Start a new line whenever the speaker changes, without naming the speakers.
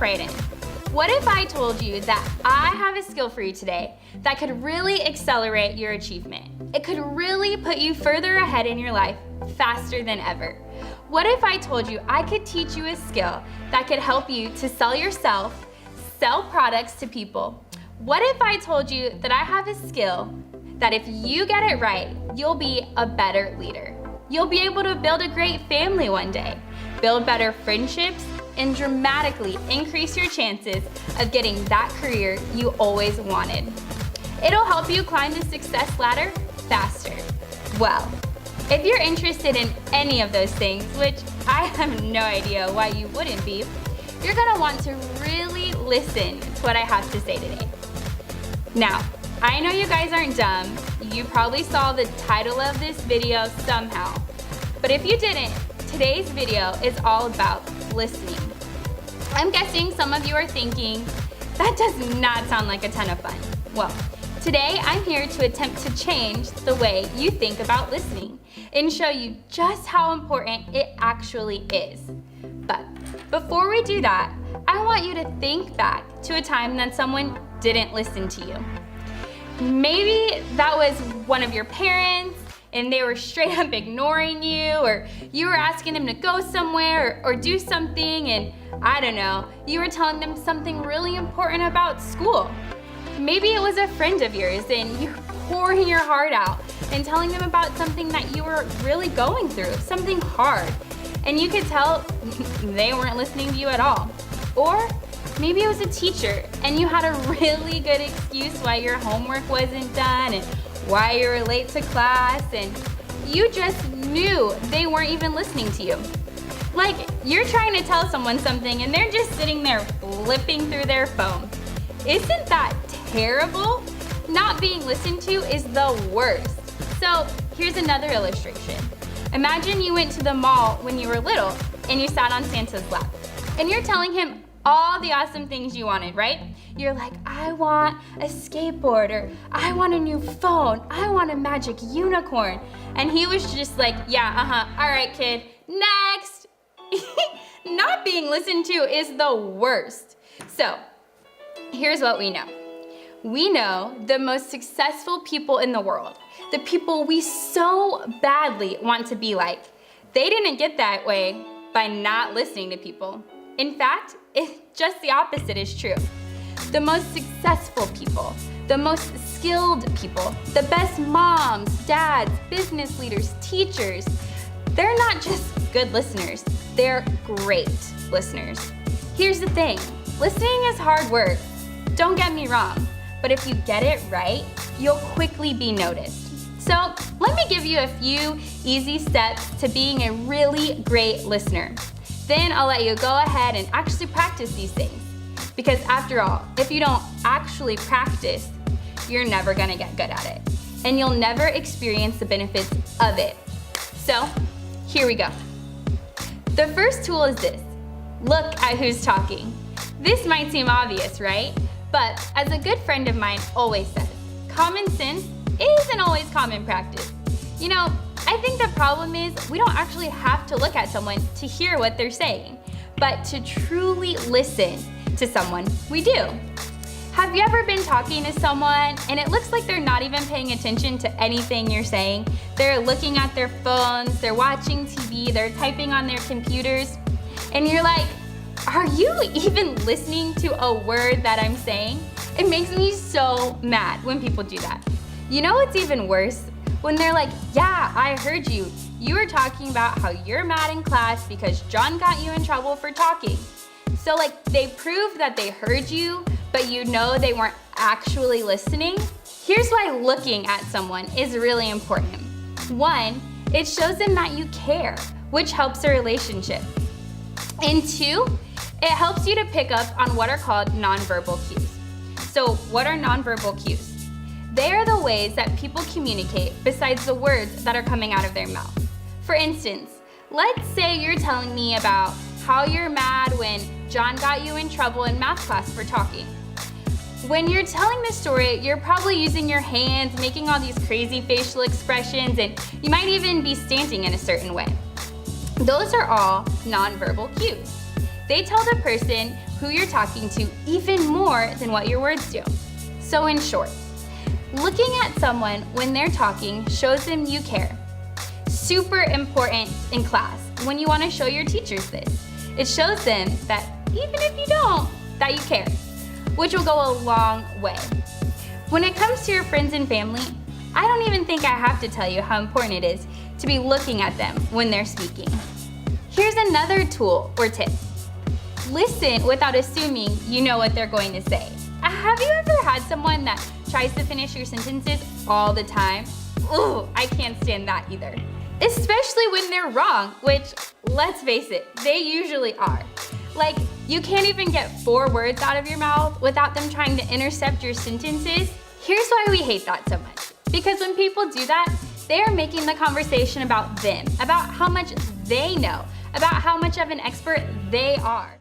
right in. What if I told you that I have a skill for you today that could really accelerate your achievement? It could really put you further ahead in your life faster than ever. What if I told you I could teach you a skill that could help you to sell yourself, sell products to people? What if I told you that I have a skill that if you get it right, you'll be a better leader? You'll be able to build a great family one day, build better friendships, and dramatically increase your chances of getting that career you always wanted. It'll help you climb the success ladder faster. Well, if you're interested in any of those things, which I have no idea why you wouldn't be, you're gonna want to really listen to what I have to say today. Now, I know you guys aren't dumb. You probably saw the title of this video somehow. But if you didn't, today's video is all about listening. I'm guessing some of you are thinking, that does not sound like a ton of fun. Well, today I'm here to attempt to change the way you think about listening and show you just how important it actually is. But before we do that, I want you to think back to a time that someone didn't listen to you. Maybe that was one of your parents and they were straight up ignoring you, or you were asking them to go somewhere or do something, and I don't know, you were telling them something really important about school. Maybe it was a friend of yours and you're pouring your heart out and telling them about something that you were really going through, something hard, and you could tell they weren't listening to you at all. Or maybe it was a teacher and you had a really good excuse why your homework wasn't done and why you were late to class, and you just knew they weren't even listening to you. Like, you're trying to tell someone something and they're just sitting there flipping through their phone. Isn't that terrible? Not being listened to is the worst. So here's another illustration. Imagine you went to the mall when you were little and you sat on Santa's lap and you're telling him all the awesome things you wanted, right? You're like, I want a skateboard, or I want a new phone, I want a magic unicorn. And he was just like, yeah, all right, kid, next. Not being listened to is the worst. So here's what we know. We know the most successful people in the world, the people we so badly want to be like, they didn't get that way by not listening to people. In fact, just the opposite is true. The most successful people, the most skilled people, the best moms, dads, business leaders, teachers, they're not just good listeners, they're great listeners. Here's the thing, listening is hard work, don't get me wrong, but if you get it right, you'll quickly be noticed. So let me give you a few easy steps to being a really great listener. Then I'll let you go ahead and actually practice these things. Because after all, if you don't actually practice, you're never gonna get good at it. And you'll never experience the benefits of it. So, here we go. The first tool is this. Look at who's talking. This might seem obvious, right? But as a good friend of mine always says, common sense isn't always common practice. You know, I think the problem is we don't actually have to look at someone to hear what they're saying, but to truly listen to someone, we do. Have you ever been talking to someone and it looks like they're not even paying attention to anything you're saying? They're looking at their phones, they're watching TV, they're typing on their computers, and you're like, are you even listening to a word that I'm saying? It makes me so mad when people do that. You know what's even worse? When they're like, yeah, I heard you. You were talking about how you're mad in class because John got you in trouble for talking. So like they proved that they heard you, but you know they weren't actually listening. Here's why looking at someone is really important. One, it shows them that you care, which helps a relationship. And two, it helps you to pick up on what are called nonverbal cues. So what are nonverbal cues? They are the ways that people communicate besides the words that are coming out of their mouth. For instance, let's say you're telling me about how you're mad when John got you in trouble in math class for talking. When you're telling this story, you're probably using your hands, making all these crazy facial expressions, and you might even be standing in a certain way. Those are all nonverbal cues. They tell the person who you're talking to even more than what your words do. So in short, looking at someone when they're talking shows them you care. Super important in class when you want to show your teachers this. It shows them that even if you don't, that you care, which will go a long way. When it comes to your friends and family, I don't even think I have to tell you how important it is to be looking at them when they're speaking. Here's another tool or tip. Listen without assuming you know what they're going to say. Have you ever had someone that tries to finish your sentences all the time? Ooh, I can't stand that either. Especially when they're wrong, which, let's face it, they usually are. Like, you can't even get 4 words out of your mouth without them trying to intercept your sentences. Here's why we hate that so much. Because when people do that, they are making the conversation about them, about how much they know, about how much of an expert they are.